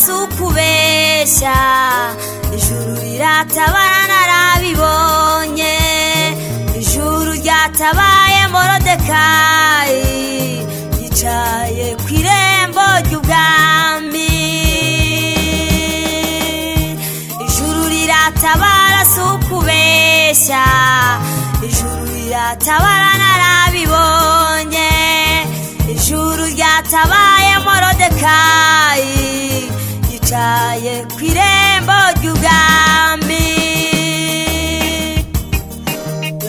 sukubesha ijuru riratabara narabibonye ijuru ryatabaye Morodekayi yicaye kw'irembo ry'ubwami ijuru riratabara sukubesha ijuru riratabara narabibonye ijuru ryatabaye Morodekayi yicaye kw'irembo ry'ubwami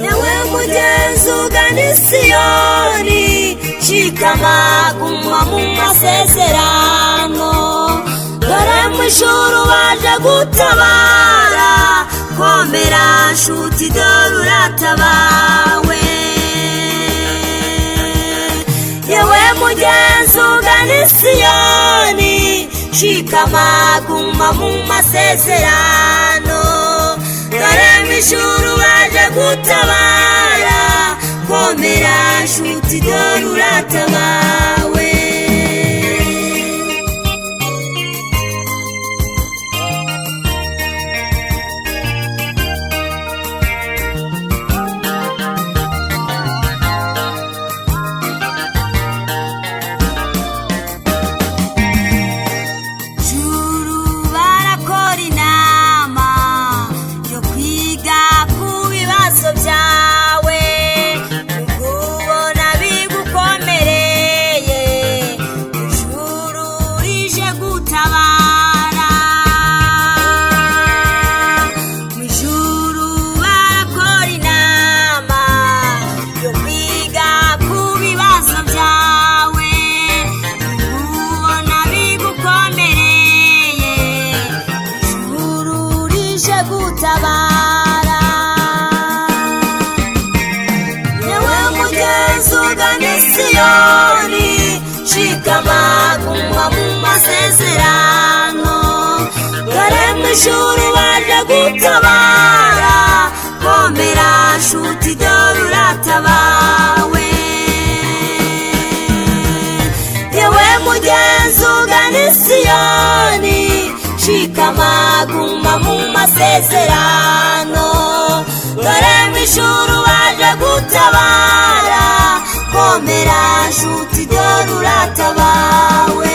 nawe mugenzi ugana i Siyoni shikama guma mu masezerano dore mw'ijuru baje gutabara komera nshuti dore uratabawe yewe mugenzi ugana i Siyoni shikama guma mu masezerano dore mw'ijuru baje gutabara komera nshuti dore uratabawe yewe mugenzi ugana i Siyoni shikama guma mu masezerano dore mw'ijuru baje gutabara komera nshuti dore uratabawe yewe mugenzi ugana i Siyoni shikama guma mu masezerano dore mw'ijuru baje gutabara komera nshuti dore uratabawe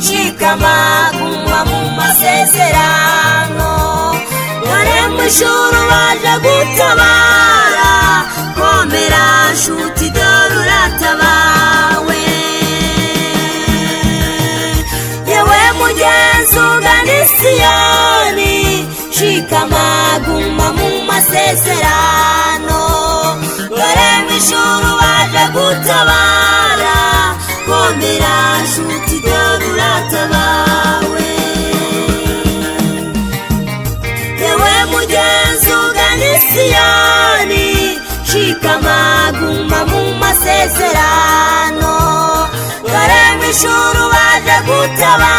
shikama guma mu masezerano dore mw'ijuru baje gutabara komera nshuti dore uratabawe yewe mugenzi ugana i Siyoni shikama guma mu masezerano dore mw'ijuru baje gutabara komera nshuti dore uratabawe yewe mugenzi ugana i Siyoni shikama guma mu masezerano dore mw'ijuru baje gutabara